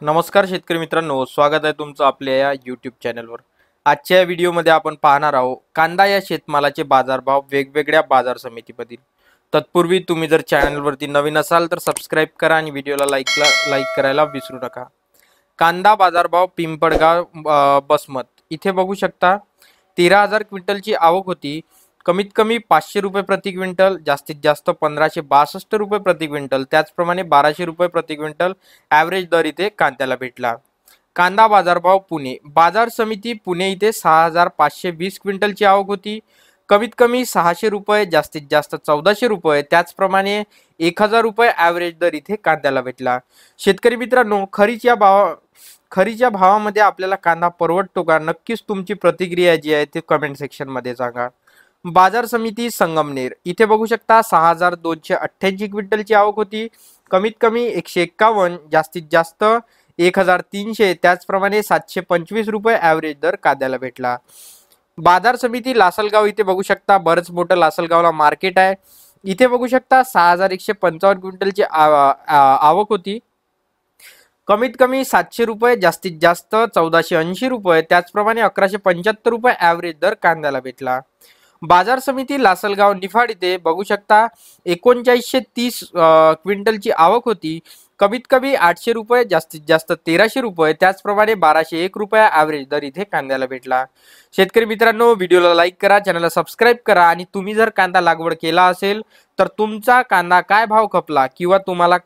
नमस्कार शेतकरी मित्रांनो, स्वागत आहे तुमचं आपल्या या यूट्यूब चॅनलवर। आजच्या या व्हिडिओमध्ये आपण पाहणार आहोत कांदा या शेतमालाचे बाजारभाव वेगवेगळ्या बाजार समितीमधील। तत्पूर्वी तुम्ही जर चॅनलवरती नवीन असाल तर सबस्क्राइब करा आणि व्हिडिओला लाईक करायला विसरू नका। कांदा बाजारभाव पिंपळगाव बसमत इथे बघू शकता 13,000 क्विंटलची आवक होती। कमीत कमी 500 रुपये प्रति क्विंटल, जास्तीत जास्त 1562 रुपये प्रति क्विंटल, त्याचप्रमाणे 1200 रुपये प्रति क्विंटल ॲव्हरेज दर इथे कांद्याला भेटला। कांदा बाजारभाव पुणे बाजार समिती पुणे इथे 6,520 क्विंटलची आवक होती। कमीत कमी 600 रुपये, जास्तीत जास्त 1400 रुपये, त्याचप्रमाणे 1000 रुपये ॲव्हरेज दर इथे कांद्याला भेटला। शेतकरी मित्रांनो, खरीच्या भावामध्ये आपल्याला कांदा परवडतो का? नक्कीच तुमची प्रतिक्रिया जी आहे ते कमेंट सेक्शन मध्ये सांगा। बाजार समिती संगमनेर इथे बघू शकता 6,288 क्विंटलची आवक होती। कमीत कमी 151, जास्तीत जास्त 1,300, त्याचप्रमाणे 725 रुपये ॲव्हरेज दर कांद्याला भेटला। बाजार समिती लासलगाव इथे बघू शकता बरंच मोठं लासलगावला मार्केट आहे। इथे बघू शकता 6,155 क्विंटलची आवक होती। कमीत कमी 700 रुपये, जास्तीत जास्त 1480 रुपये, त्याचप्रमाणे 1175 रुपये ॲव्हरेज दर कांद्याला भेटला। बाजार समिती लासलगाव निफाड इथे बघू शकता 3930 क्विंटलची आवक होती। कमीत कमी 800 रुपये, जास्तीत जास्त 1300 रुपये, त्याचप्रमाणे 1201 रुपये ॲव्हरेज दर इथे कांद्याला भेटला। शेतकरी मित्रांनो, व्हिडिओला लाईक करा, चॅनलला सबस्क्राइब करा आणि तुम्ही जर कांदा लागवड केला असेल तर तुमचा कांदा काय भाव खपला किंवा तुम्हाला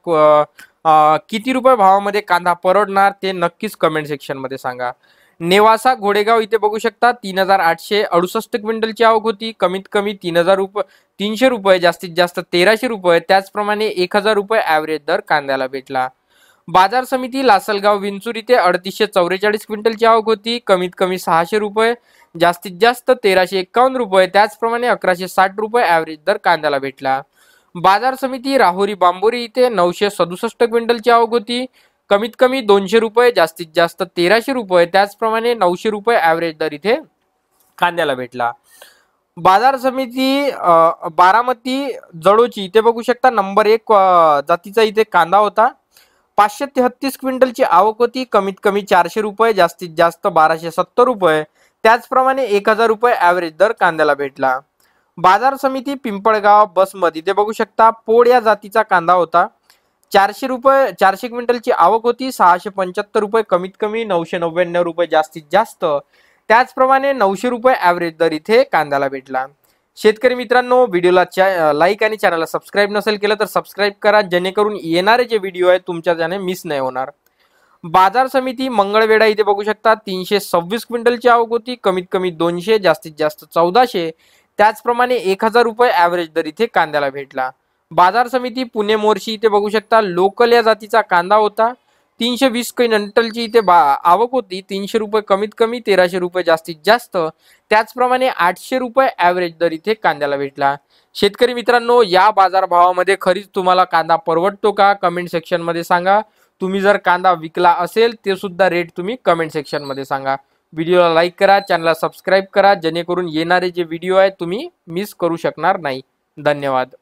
किती रुपये भावामध्ये कांदा परवडणार ते नक्कीच कमेंट सेक्शन मध्ये सांगा। नेवासा घोडेगाव इथे बघू शकता 3,868 क्विंटलची आवक होती। कमीत कमी 300 रुपये, जास्तीत जास्त 1300 रुपये, त्याचप्रमाणे 1000 रुपये ॲव्हरेज दर कांद्याला भेटला। बाजार समिती लासलगाव विंचूर इथे 3844 क्विंटलची आवक होती। कमीत कमी 600 रुपये, जास्तीत जास्त 1351 रुपये, त्याचप्रमाणे 1160 रुपये ॲव्हरेज दर कांद्याला भेटला। बाजार समिती राहुरी बांबोरी इथे 967 क्विंटलची आवक होती। कमीत कमी 200 रुपये, जास्तीत जास्त 1300 रुपये, त्याचप्रमाणे 900 रुपये ॲव्हरेज दर इथे कांद्याला भेटला। बाजार समिती बारामती जळोची इथे बघू शकता नंबर 1 जातीचा इथे कांदा होता। 533 क्विंटलची आवक होती। कमीत कमी 400 रुपये, जास्तीत जास्त 1270 रुपये, त्याचप्रमाणे 1000 रुपये ॲव्हरेज दर कांद्याला भेटला। बाजार समिती पिंपळगाव बसमत इथे बघू शकता पोड या जातीचा कांदा होता। 400 क्विंटलची आवक होती। 675 रुपये कमीत कमी, 999 रुपये जास्तीत जास्त, त्याचप्रमाणे 900 रुपये ॲव्हरेज दर इथे कांद्याला भेटला। शेतकरी मित्रांनो, व्हिडिओला लाईक आणि चॅनलला सबस्क्राइब नसेल केलं तर सबस्क्राइब करा, जेणेकरून येणारे जे व्हिडिओ आहेत तुमच्या त्याने मिस नाही होणार। बाजार समिती मंगळवेढा इथे बघू शकता 326 क्विंटलची आवक होती। कमीत कमी 200, जास्तीत जास्त 1400, त्याचप्रमाणे 1000 रुपये ॲव्हरेज दर इथे कांद्याला भेटला। बाजार समिती पुणे मोर्शी इथे बघू शकता लोकल या जातीचा कांदा होता। 320 क्विंटलची इथे आवक होती। 300 रुपये कमीत कमी, 1300 रुपये जास्तीत जास्त, त्याचप्रमाणे 800 रुपये ॲव्हरेज दर इथे कांद्याला भेटला। शेतकरी मित्रांनो, या बाजारभावामध्ये खरीच तुम्हाला कांदा परवडतो का? कमेंट सेक्शन मध्ये सांगा। तुम्ही जर कांदा विकला असेल ते सुद्धा रेट तुम्ही कमेंट सेक्शन मध्ये सांगा। व्हिडिओला लाईक करा, चॅनलला सबस्क्राइब करा, जेणेकरून येणारे जे व्हिडिओ आहेत तुम्ही मिस करू शकणार नाही। धन्यवाद।